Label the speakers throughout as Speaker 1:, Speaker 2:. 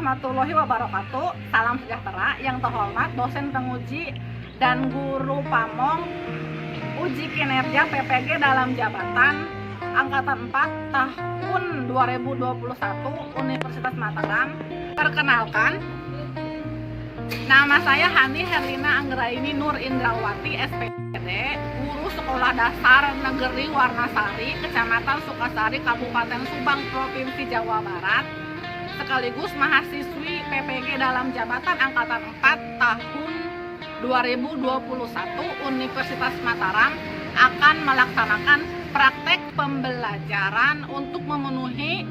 Speaker 1: warahmatullahi wabarakatuh. Salam sejahtera. Yang terhormat dosen penguji dan guru pamong uji kinerja PPG dalam jabatan angkatan 4 tahun 2021 Universitas Mataram. Perkenalkan, nama saya Hani Herlina Anggraini Nur Indrawati SPD, guru Sekolah Dasar Negeri Warnasari, Kecamatan Sukasari, Kabupaten Subang, Provinsi Jawa Barat, sekaligus mahasiswi PPG dalam jabatan angkatan 4 tahun 2021 Universitas Mataram, akan melaksanakan praktek pembelajaran untuk memenuhi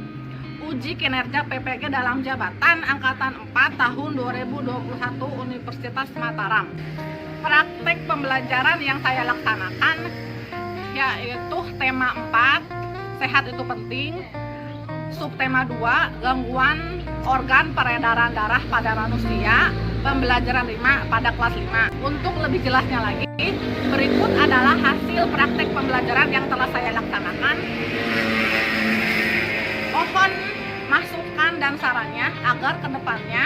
Speaker 1: uji kinerja PPG dalam jabatan angkatan 4 tahun 2021 Universitas Mataram. Praktek pembelajaran yang saya laksanakan yaitu tema 4, sehat itu penting. Subtema 2, gangguan organ peredaran darah pada manusia, pembelajaran 5 pada kelas 5. Untuk lebih jelasnya lagi, berikut adalah hasil praktek pembelajaran yang telah saya laksanakan. Mohon masukan dan sarannya agar kedepannya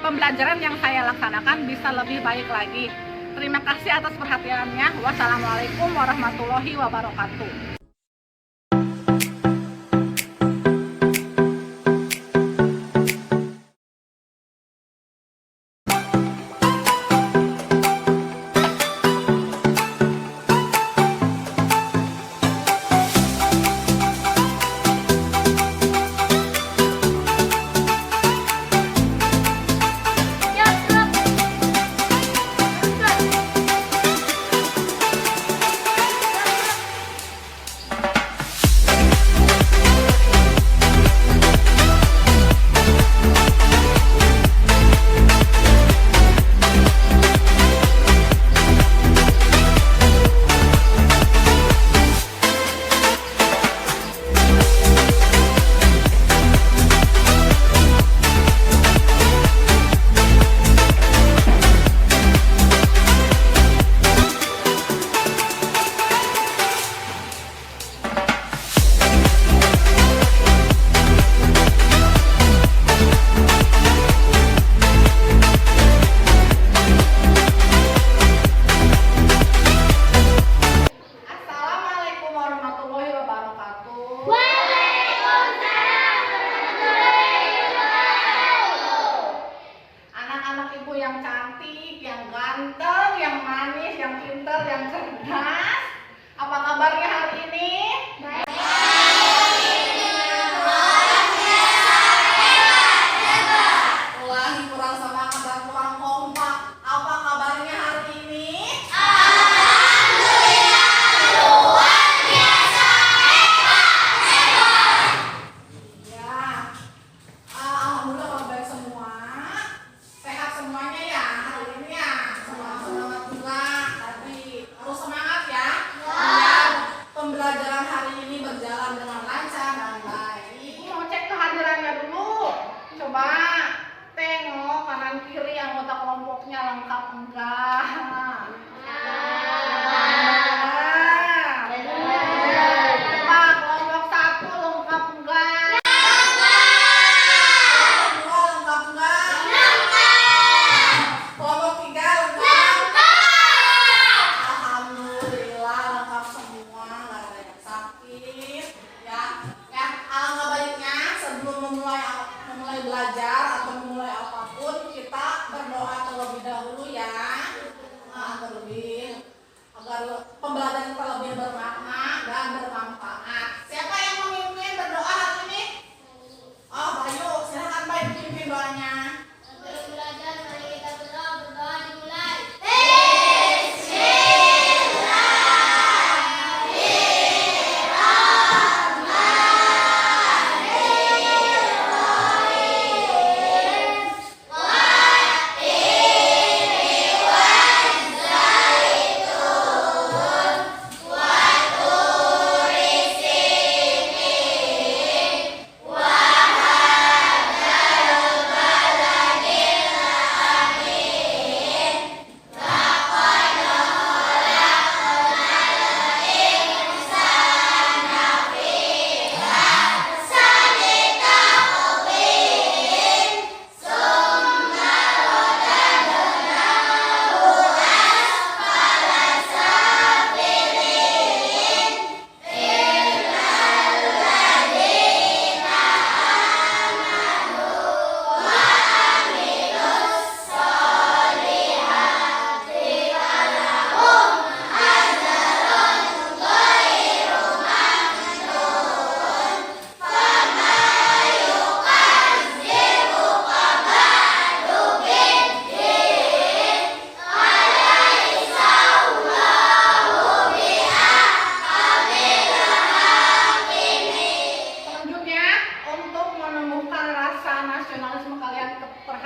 Speaker 1: pembelajaran yang saya laksanakan bisa lebih baik lagi. Terima kasih atas perhatiannya. Wassalamualaikum warahmatullahi wabarakatuh.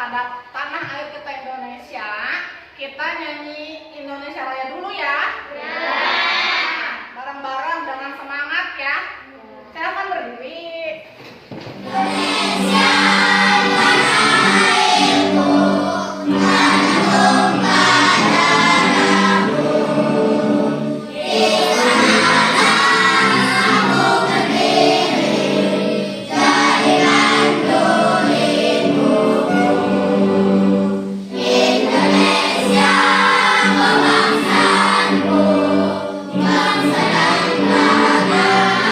Speaker 1: terhadap tanah air kita Indonesia, kita nyanyi Indonesia Raya dulu ya. Nah, bareng-bareng dengan semangat ya. Silakan berdiri. Indonesia tanah airku, mengandung darahku. Di sanalah kamu berdiri, jadikan tuliku. Indonesia kebangsaanku, bangsa dan tanah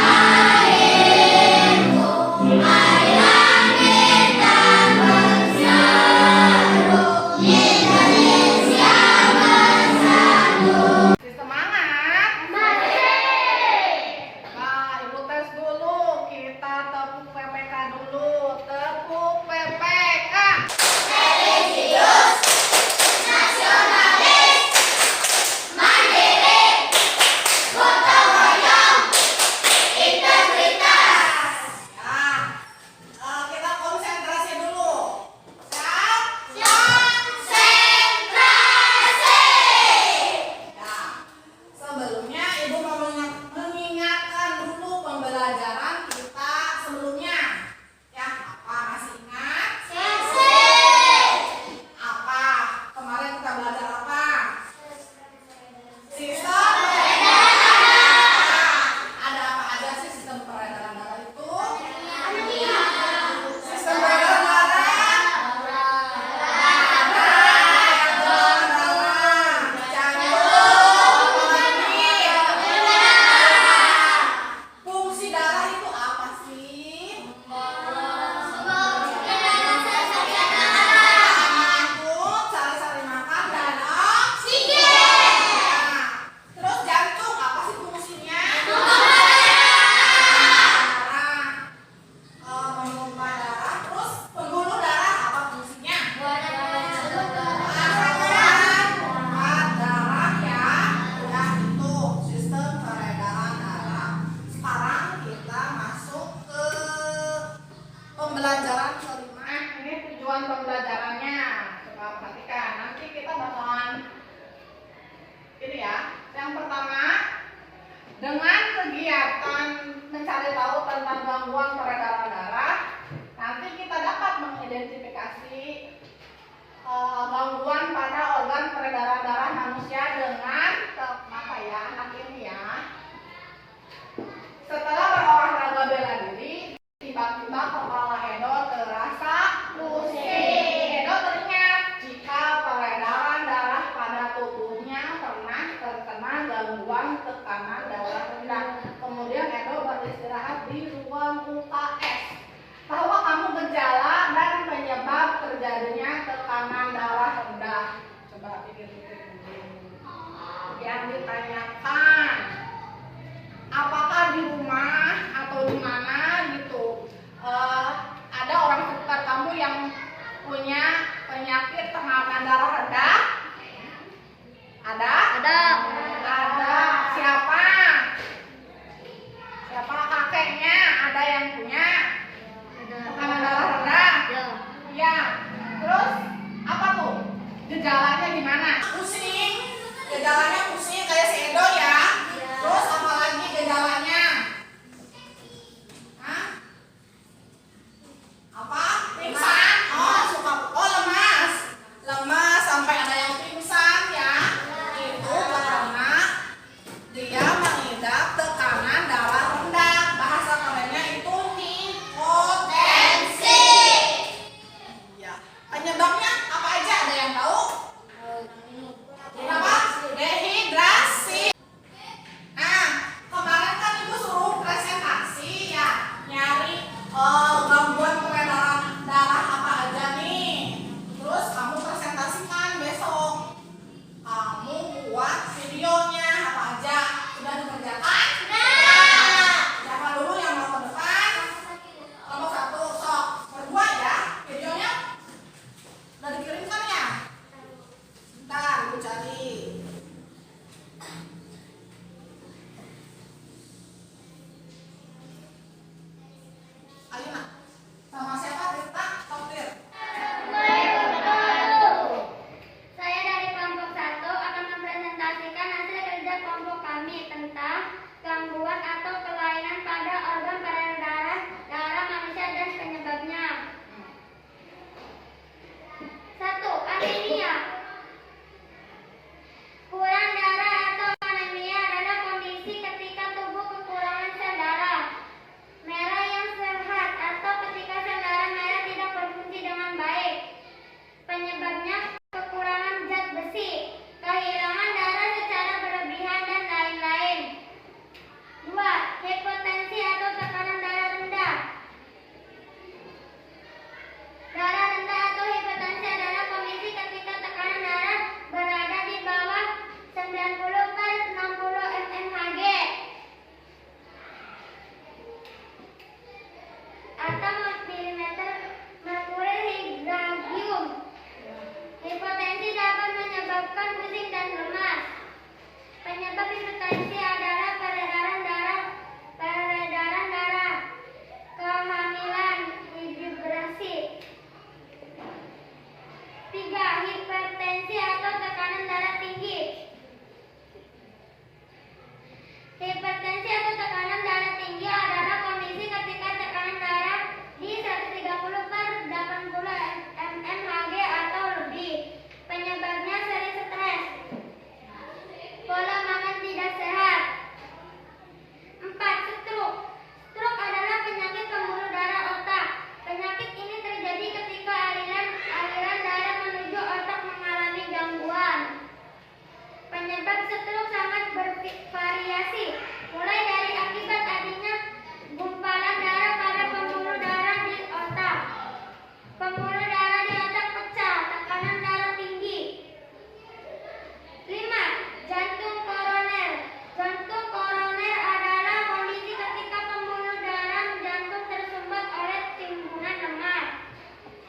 Speaker 1: airku. Marilah kita bersatu, Indonesia bersatu. Semangat. Nah, ibu tes dulu, kita tepuk PPK dulu. Tepuk PPK. Religius, nasionalis, mandiri, gotong royong, integritas. Nah, kita konsentrasi dulu. Konsentrasi. Nah, sebelumnya ibu mau mengingatkan dulu pembelajaran kita sebelumnya. Ya, apa masih ingat? Apa? Kemarin kita belajar apa? Sistem peredaran. Ada apa aja sih sistem peredaran darah itu? Sistem peredaran darah. Fungsi darah itu apa sih? Mengangkut, sari-sari makan dan oksigen. Terus jantung apa sih fungsinya? Memompa darah. Terus pembuluh darah apa fungsinya? Memompa darah ya. Udah itu sistem peredaran darah. Sekarang kita masuk ke pembelajaran kelima. Ini tujuan pembelajarannya. Coba perhatikan. Nanti kita bakalan ini ya. Yang pertama, dengan kegiatan mencari tahu tentang gangguan peredaran darah, nanti kita dapat mengidentifikasi gangguan pada organ peredaran darah manusia dengan apa ya, anak ini ya. Setelah berolahraga bela diri, tiba-tiba kepala Edo terasa pusing. Edo teringat jika peredaran darah pada tubuhnya pernah terkena gangguan tekanan darah rendah. Kemudian Edo beristirahat di ruang UKS. Bahwa kamu gejala dan penyebab terjadinya tekanan darah rendah. Coba pikir-pikir dulu. Yang ditanyakan, apakah di rumah atau di mana gitu ada orang sekitar kamu yang punya penyakit tekanan darah rendah? Ada? Ada. Siapa? Siapa kakeknya? Ada yang punya tekanan darah rendah? Ya. Terus apa tuh? Gejalanya di mana? Pusing. Gejalanya pusing kayak si Edo ya. Terus apa lagi gejalanya? Hah? Apa? Pingsan? Lemas. Lemas sampai ada yang pingsan ya. Itu karena dia mengidap tekanan darah rendah. Bahasa kerennya itu
Speaker 2: atau milimeter merkuri hydragium. Hipotensi dapat menyebabkan pusing dan lemas. Penyebab hipertensi adalah peredaran darah, kehamilan, dehidrasi. 3. Hipertensi atau tekanan darah tinggi. Hipertensi atau tekanan darah tinggi adalah kondisi ketika tekanan darah di 130/80 mmHg atau lebih. Penyebabnya sering stres, pola makan tidak sehat. 4. Stroke. Stroke adalah penyakit pembuluh darah otak. Penyakit ini terjadi ketika aliran darah menuju otak mengalami gangguan. Penyebab stroke sangat bervariasi, mulai dari akibat adanya gumpalan darah pada pembuluh darah di otak, pembuluh darah di otak pecah, tekanan darah tinggi. 5. Jantung koroner. Jantung koroner adalah kondisi ketika pembuluh darah jantung tersumbat oleh timbunan lemak.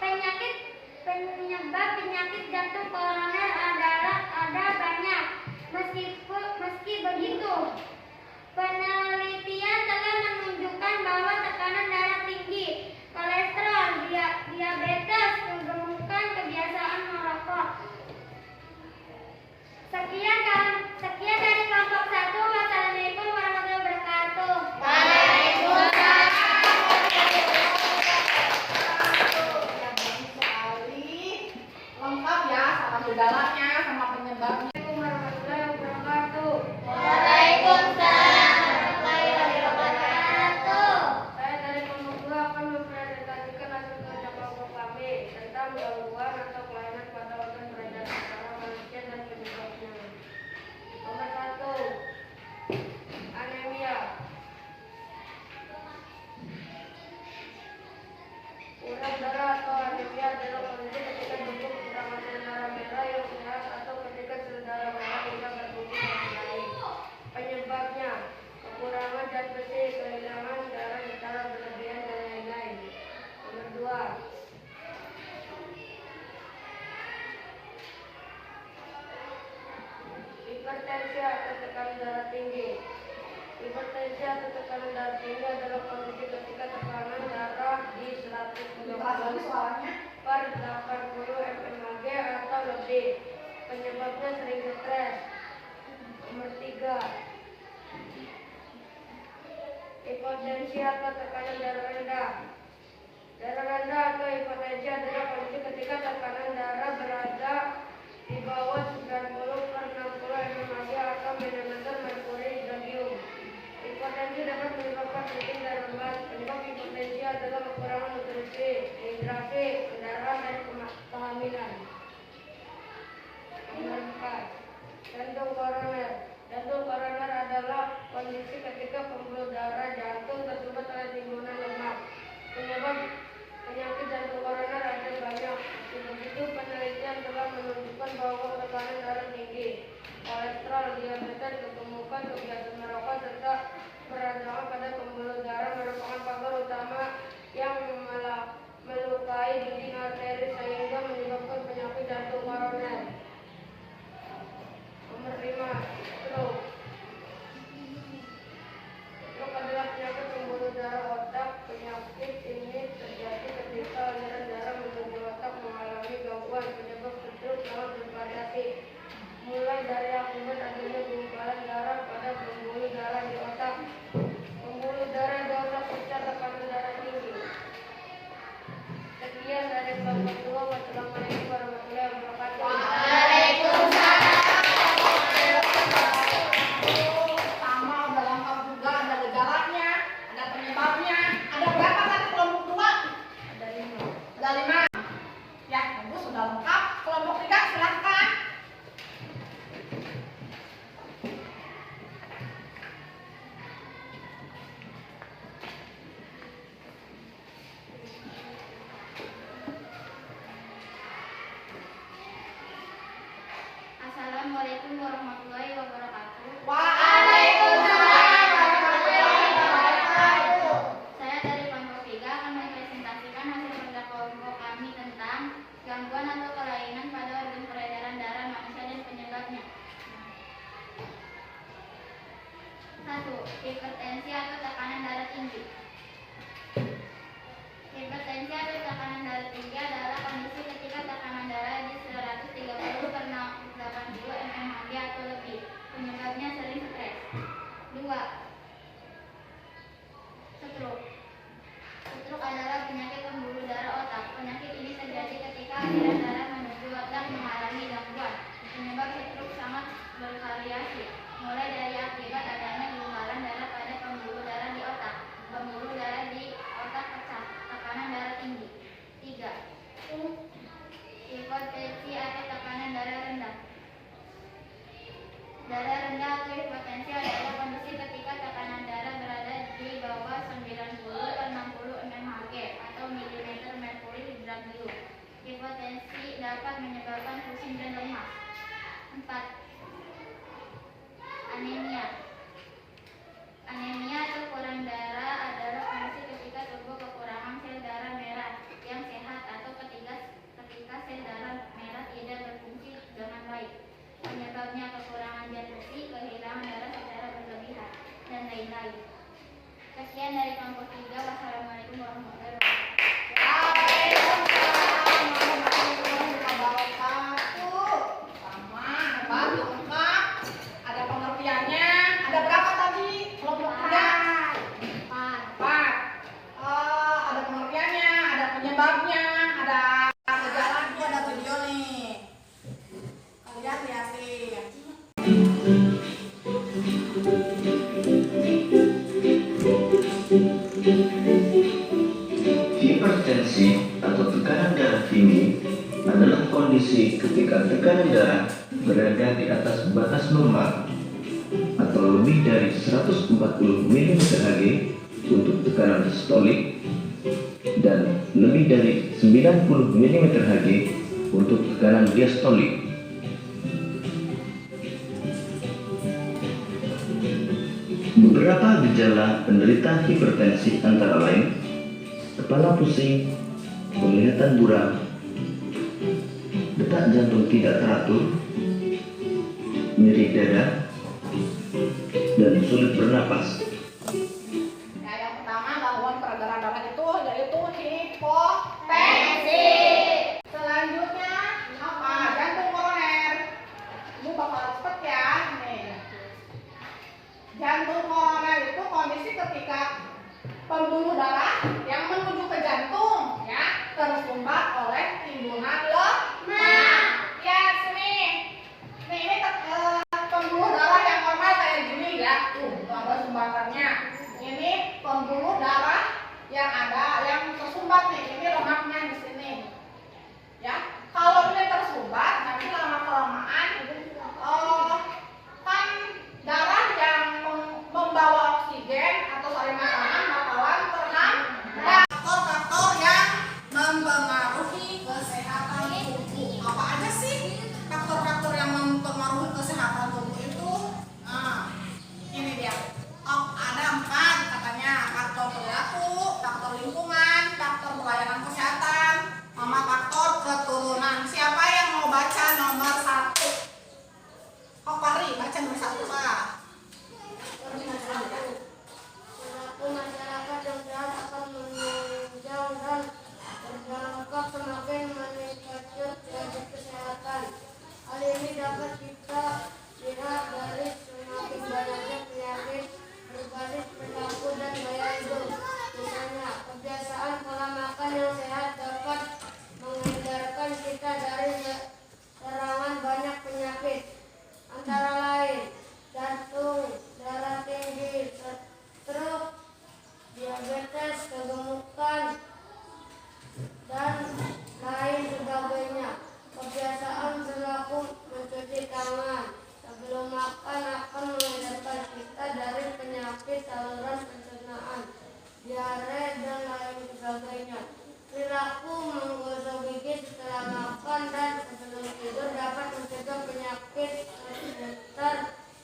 Speaker 2: Penyebab penyakit jantung koroner ada banyak. Meski begitu, penelitian telah menunjukkan bahwa tekanan darah tinggi, kolesterol, diabetes, kegemukan, kebiasaan merokok. Sekian dari kelompok 1. Wassalamualaikum warahmatullahi wabarakatuh.
Speaker 3: Waalaikumsalam.
Speaker 1: Lengkap ya sama gejalanya, sama penyebabnya.
Speaker 3: Waalaikumsalam warahmatullahi wabarakatuh.
Speaker 2: Saya dari kelompok 2 akan mempresentasikan hasil kerja kelompok kami tentang gangguan atau kelainan pada organ peredaran darah manusia dan penyebabnya. Nomor 1, anemia. Kurang darah atau anemia adalah kondisi ketika tubuh kekurangan sel darah merah yang sehat atau ketika sel darah merah tidak berfungsi dengan baik. Penyebabnya kekurangan zat besi, kehilangan darah secara berlebihan dan lain-lain. Nomor 2, hipertensi atau tekanan darah tinggi. Hipertensi atau tekanan darah tinggi adalah kondisi ketika tekanan darah di 130/80 mmHg atau lebih. Penyebabnya sering stres. Nomor 3, hipotensi atau tekanan darah rendah. Darah rendah atau hipotensi adalah kondisi ketika tekanan darah berada di bawah 90/60 mmHg atau milimeter merkuri hydragium. Hipotensi dapat menyebabkan pusing dan lemas. Penyebab hipotensi adalah kekurangan nutrisi, dehidrasi, pendarahan, dan kehamilan. Nomor 4, jantung koroner. Jantung koroner adalah kondisi ketika pembuluh darah jantung tersumbat oleh timbunan lemak. Penyebab penyakit jantung koroner ada banyak. Begitu, penelitian telah menunjukkan bahwa tekanan darah tinggi, kolesterol, diabetes, kegemukan, kebiasaan merokok, serta peradangan pada pembuluh darah merupakan faktor utama yang melukai dinding arteri sehingga menyebabkan penyakit jantung koroner. Nomor 5, stroke. Stroke adalah penyakit pembuluh darah otak. Penyakit ini terjadi ketika aliran darah menuju otak mengalami gangguan. Penyebab stroke sangat bervariasi, mulai dari akibat adanya gumpalan darah pada pembuluh darah di otak, pembuluh darah di otak pecah, tekanan darah tinggi. Sekian dari kelompok 2. Wassalamualaikum warahmatullahi wabarakatuh.
Speaker 1: Sama udah lengkap juga, ada gejalanya, ada penyebabnya. Ada berapa tadi kelompok 2?
Speaker 2: Ada 5.
Speaker 1: Ada 5. Ya, bagus, sudah lengkap. Kelompok 3 silahkan.
Speaker 2: Assalamualaikum warahmatullahi wabarakatuh.
Speaker 3: Waalaikumsalam warahmatullahi wabarakatuh.
Speaker 2: Stroke adalah penyakit pembuluh darah otak. Penyakit ini terjadi ketika aliran darah menuju otak mengalami gangguan. Penyebab stroke sangat bervariasi, mulai dari akibat adanya gumpalan darah pada pembuluh darah di otak, pembuluh darah di otak pecah, tekanan darah tinggi. 3. Hipotensi atau tekanan darah rendah. Darah rendah atau hipotensi adalah kondisi ketika tekanan darah berada di bawah 90-60 mmHg atau milimeter merkuri hidrat biru. Hipotensi dapat menyebabkan pusing dan lemas. 4. Anemia. Anemia atau kurang darah adalah kondisi ketika tubuh kekurangan sel darah merah yang sehat atau ketika sel darah merah tidak berfungsi dengan baik. Penyebabnya kekurangan zat besi, kehilangan darah secara berlebihan, dan lain-lain. Sekian dari kelompok 3. Wassalamualaikum warahmatullahi wabarakatuh.
Speaker 1: Sama, hebat, lengkap. Ada pengertiannya. Ada berapa tadi kelompok 3? 4. Ada pengertiannya, ada penyebabnya, ada gejalanya, ada video nih. Kalian lihatin.
Speaker 4: Hipertensi atau tekanan darah tinggi adalah kondisi ketika tekanan darah berada di atas batas normal atau lebih dari 140 mmHg untuk tekanan sistolik dan lebih dari 90 mmHg untuk tekanan diastolik. Beberapa gejala penderita hipertensi antara lain kepala pusing, penglihatan buram, detak jantung tidak teratur, nyeri dada, dan sulit bernapas.
Speaker 1: Ya, yang pertama gangguan peredaran darah itu yaitu hipotensi. Selanjutnya apa? Jantung koroner. Ini bakal cepet ya. Nih. Jantung koroner itu kondisi ketika pembuluh darah yang menuju ke jantung ya tersumbat oleh timbunan lemak. Ya, sini. Nih, ini pembuluh darah yang normal kayak gini ya. Tuh ada sumbatannya. Ini pembuluh darah yang tersumbat nih. Ini lemaknya di sini. Ya, kalau ini tersumbat nanti lama-kelamaan kan darah yang membawa oksigen atau saling makanan bakalan terhambat. Faktor-faktor yang mempengaruhi kesehatan tubuh. Apa aja sih faktor-faktor yang mempengaruhi kesehatan tubuh itu? Nah, ini dia. Ada 4 katanya. Faktor perilaku, faktor lingkungan, faktor pelayanan kesehatan, sama faktor keturunan. Siapa yang mau baca nomor 1? Kok Pari baca nomor 1 Pak?
Speaker 2: Perilaku masyarakat yang sehat akan menunjang dan berdampak semakin meningkatnya derajat kesehatan. Hal ini dapat kita lihat dari semakin banyaknya penyakit berbasis perilaku dan gaya hidup. Misalnya, kebiasaan pola makan yang sehat dapat menghindarkan kita dari serangan banyak penyakit, antara lain jantung, darah tinggi, stroke, diabetes, kegemukan, dan lain sebagainya. Kebiasaan perilaku mencuci tangan sebelum makan akan menghindarkan kita dari penyakit saluran pencernaan, diare, dan lain sebagainya. Perilaku menggosok gigi setelah makan dan sebelum tidur dapat mencegah penyakit seputar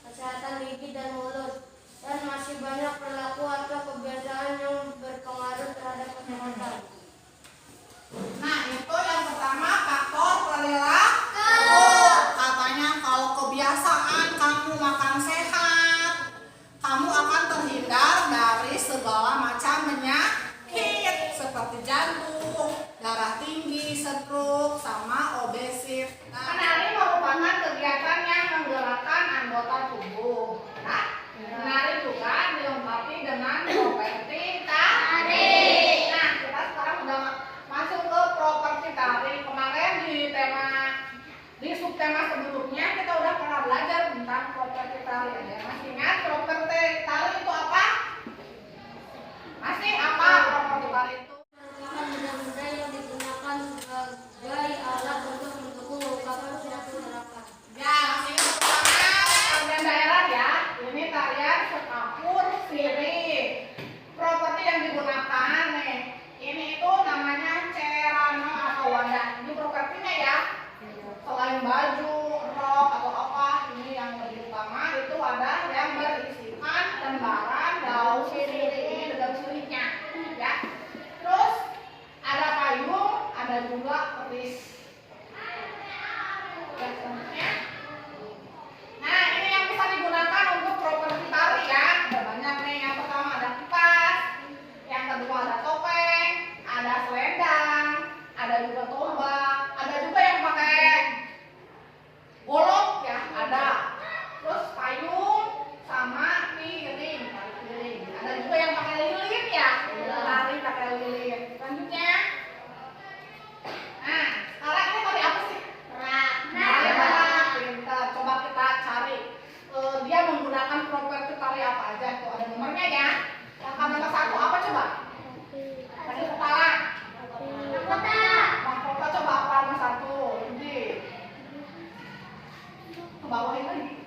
Speaker 2: kesehatan gigi dan mulut. Dan masih banyak perilaku atau kebiasaan yang berpengaruh
Speaker 1: juga keris. Nah, ini yang bisa digunakan untuk properti tari ya. Ada banyak nih. Yang pertama ada kipas, yang kedua ada topeng, ada selendang, ada juga tombak, ada juga yang pakai golok ya, ada. Terus payung sama piring, tari piring. Ada juga yang pakai lilin ya, tari pakai lilin. Selanjutnya, nah sekarang ini tari apa sih? Nah, pintar. Coba kita cari dia menggunakan properti tari apa aja tuh, ada nomornya ya. Yang nomor 1 apa coba? Tari kepala. Mahkota coba apa nomor 1? Jadi ke bawahin lagi.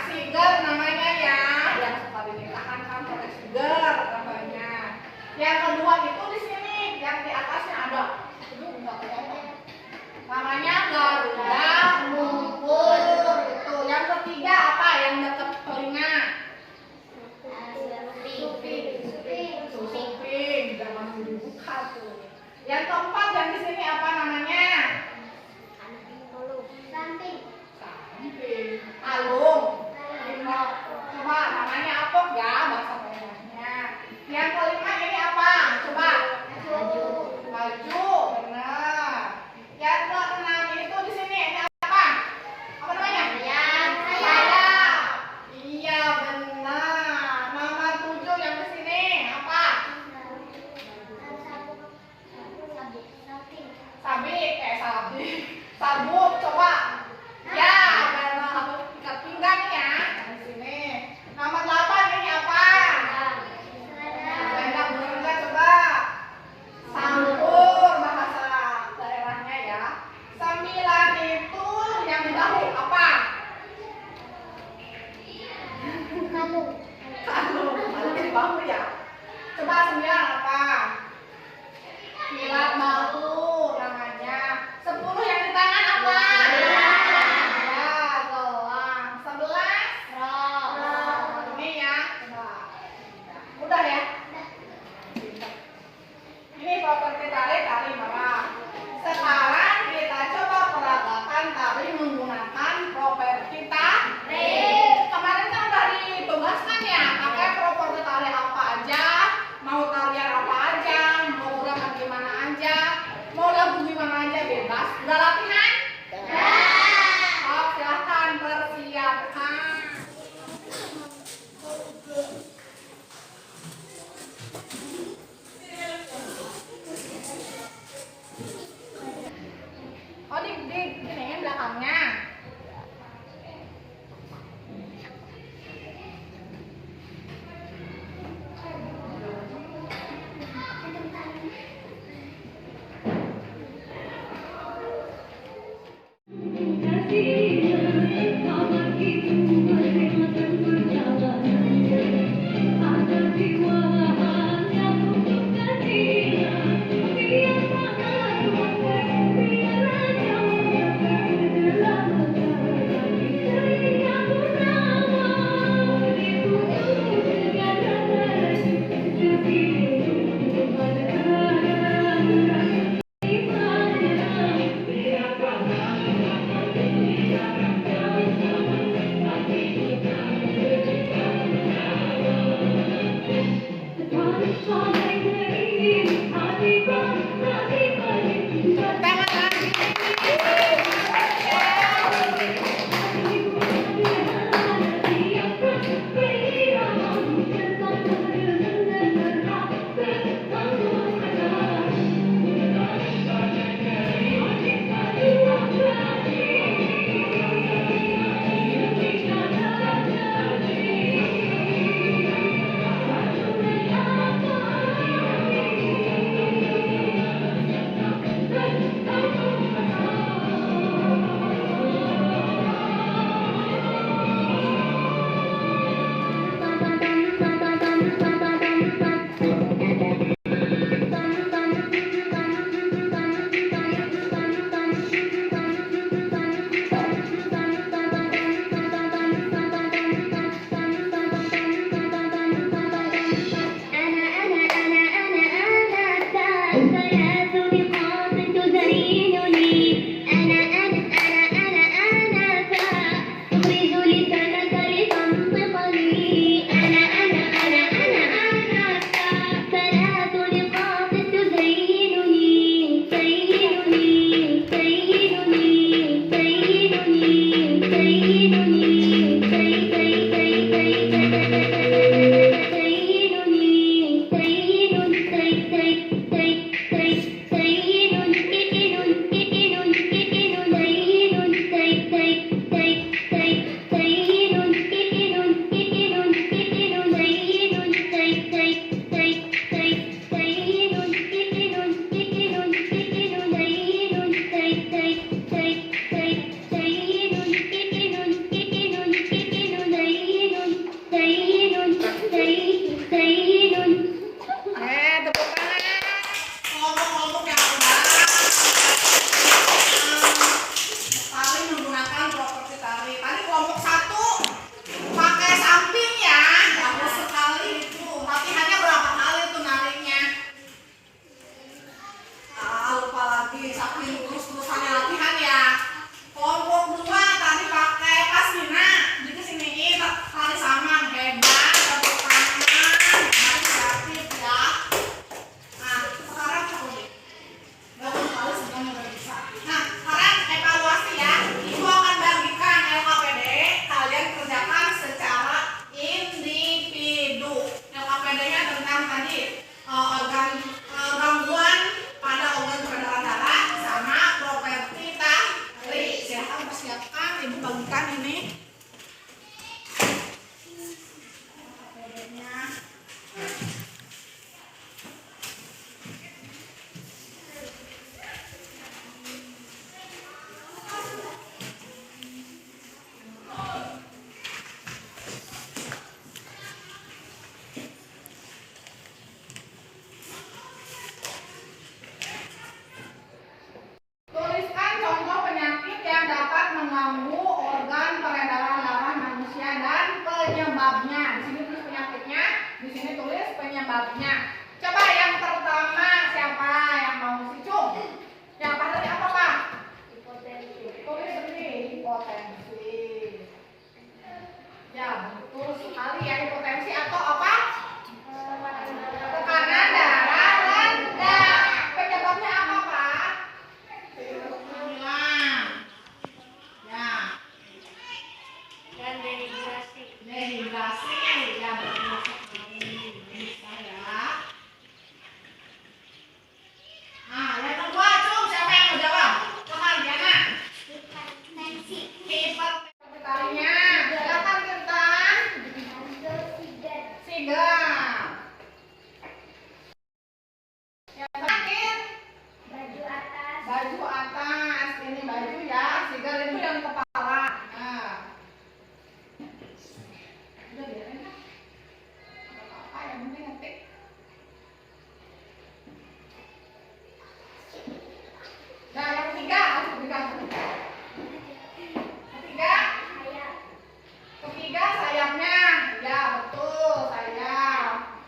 Speaker 1: Siger namanya ya, yang suka dinikahkan kan pakai siger namanya. Yang kedua itu di sini, yang di atasnya ada. Itu enggak kelihatan. Namanya Garuda Mungkur. Itu. Yang ketiga apa? Yang dekat telinga. Susuping, jangan dibuka tuh. Yang keempat yang di sini apa namanya? Samping. Alung. Coba namanya apok ya bahasa daerahnya. Yang kelima ini apa? Coba. Baju. Benar. Yang keenam itu di sini ini apa? Apa namanya? Sayap. Iya benar. Nomor 7 yang di sini apa? Sabik. Sabuk. Coba. Ya, benar. Sabuk ikat pinggang ya. Di sini. Nomor 8 ini apa? Selendang berendah coba. Sangkur bahasa daerahnya ya. 9 itu yang di bahu apa? Kalung di bahu ya. Coba 9 apa? Kilat bahu namanya. 10 yang di tangan apa? Ya, gelang. 11 ini ya. Udah ya. Ini properti tari merah. Sekarang kita coba peragakan tari menggunakan properti tari. Kemarin kan udah ditugaskan ya, pakai properti tari apa aja, mau tarian apa aja, mau gerakan gimana aja, mau lagu gimana aja bebas. Udah latihan? Oh, silahkan persiapkan. Oh, giniin belakangnya. penyebabnya. Coba yang pertama siapa yang mau si Cung? Yang apa tadi apa Pak?
Speaker 2: Hipotensi.
Speaker 1: Tulis sendiri hipotensi. Ya betul sekali ya, hipotensi atau apa? Tekanan darah rendah. Penyebabnya apa Pak? Ya.
Speaker 2: Dan dehidrasi.
Speaker 1: Dehidrasi, ya betul sekali. Bisa ya. Nah, yang kedua, Cung, siapa yang mau jawab? Silakan, Diana.
Speaker 2: Hipertensi.
Speaker 1: Hipertensi kalinya. Silakan Tirtan. Sigap. Yang terakhir,
Speaker 2: Baju atas.
Speaker 1: baju atas. Ini baju ya. Sigar itu yang kepala. Nah. Udah biarin lah. Nggak apa-apa, yang penting ngetik. Nah, yang ketiga,
Speaker 2: Sayap.
Speaker 1: ketiga sayapnya, ya betul sayap.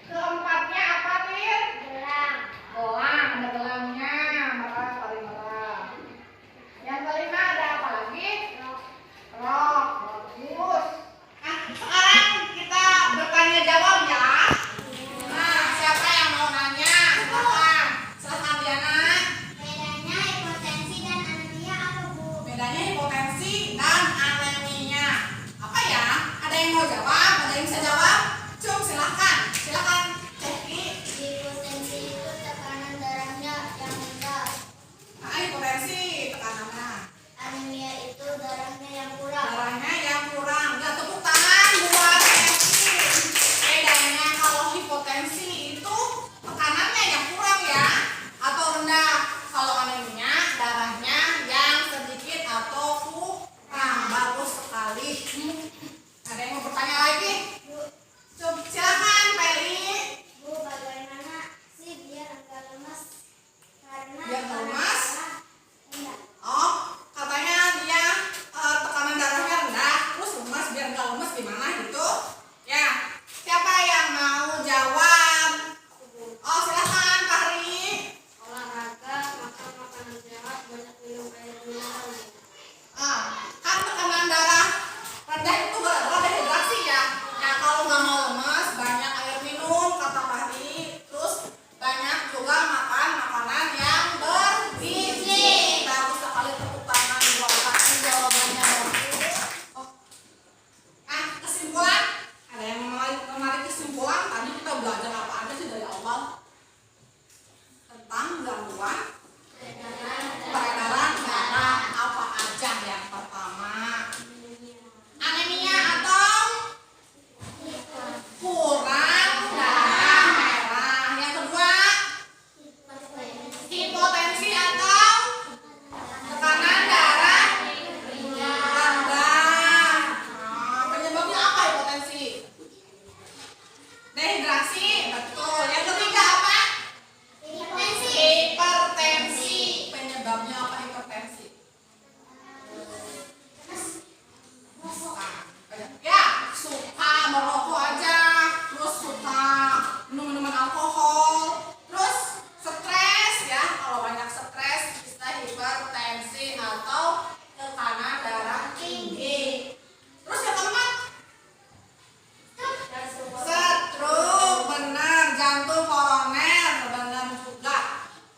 Speaker 1: Keempatnya apa Tir?
Speaker 2: Gelang.
Speaker 1: Gelang, ada gelangnya, merah paling merah. Yang kelima ada apa lagi? Rok, bagus. Nah, sekarang kita bertanya jawab ya. Nah, siapa yang mau nanya? Silakan, silakan Diana.
Speaker 2: Bedanya hipotensi dan anemia apa, Bu?
Speaker 1: Bedanya hipotensi dan anemia. Apa ya? Ada yang mau jawab? Ada yang bisa jawab? Cung, silakan Ceki.
Speaker 2: Hipotensi itu tekanan darahnya yang rendah.
Speaker 1: Nah, hipotensi tekanannya.
Speaker 2: Anemia itu darahnya yang kurang.
Speaker 1: Darahnya yang kurang. Ya, tepuk tangan buat Ceki. Bedanya kalau hipotensi itu tekanannya yang kurang ya, atau rendah. Kalau anemia darahnya yang sedikit atau kurang. Bagus sekali. Ada yang mau bertanya lagi? Coba silakan Peri.
Speaker 2: Bu, bagaimana sih biar enggak lemas? Karena
Speaker 1: Biar nggak
Speaker 2: tekanan
Speaker 1: lemas?
Speaker 2: darah rendah.
Speaker 1: Oh, katanya dia tekanan darahnya rendah, terus lemas, biar nggak lemas gimana gitu? Ya, siapa yang mau jawab? Oh, silakan Fahri.
Speaker 2: Olahraga, makan makanan sehat, banyak minum air mineral.
Speaker 1: Kan tekanan darah rendah itu gara-gara dehidrasi ya. Ya kalau nggak mau lemas, banyak air minum kata Fahri. Terus banyak juga makan makanan yang bergizi. Bagus sekali, tepuk tangan buat Fahri, jawabannya bagus. Oh. Kesimpulan? Ada yang menarik kesimpulan? Tadi kita belajar apa aja sih dari awal? Tentang gangguan peredaran darah apa aja? Yang pertama anemia atau kurang darah merah. Yang kedua hipotensi atau tekanan darah rendah. Penyebabnya apa hipotensi? Dehidrasi, betul. Yang ketiga apa? Hipertensi. Penyebabnya apa hipertensi? Ya, suka merokok aja, terus suka minum minuman alkohol, terus stres ya. Kalau banyak stres bisa hipertensi atau tekanan darah tinggi. Terus yang keempat, stroke, benar, jantung koroner, benar juga.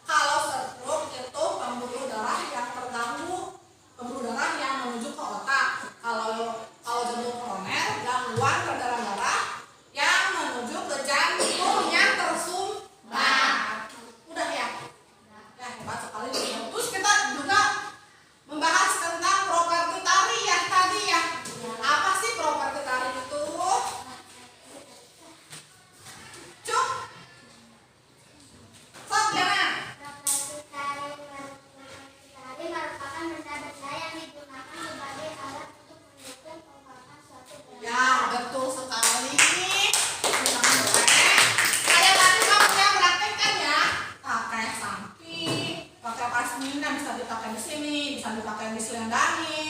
Speaker 1: Kalau stroke itu pembuluh darah yang terganggu, pembuluh darah yang menuju ke otak. Kalau jantung koroner, gangguan peredaran darah yang menuju ke jantung yang tersumbat. Udah ya? Ya, hebat sekali. Terus kita juga membahas tentang properti tari ya tadi ya. Apa sih properti tari itu? Cuk. Sok, Diana.
Speaker 2: Tari merupakan benda-benda yang digunakan sebagai alat untuk mendukung pengungkapan suatu gerakan.
Speaker 1: Ya, betul sekali. Kayak tadi kamu yang praktekkan ya. Pakai samping, pakai pasmina, bisa dipakai di sini, bisa dipakai di selendangin.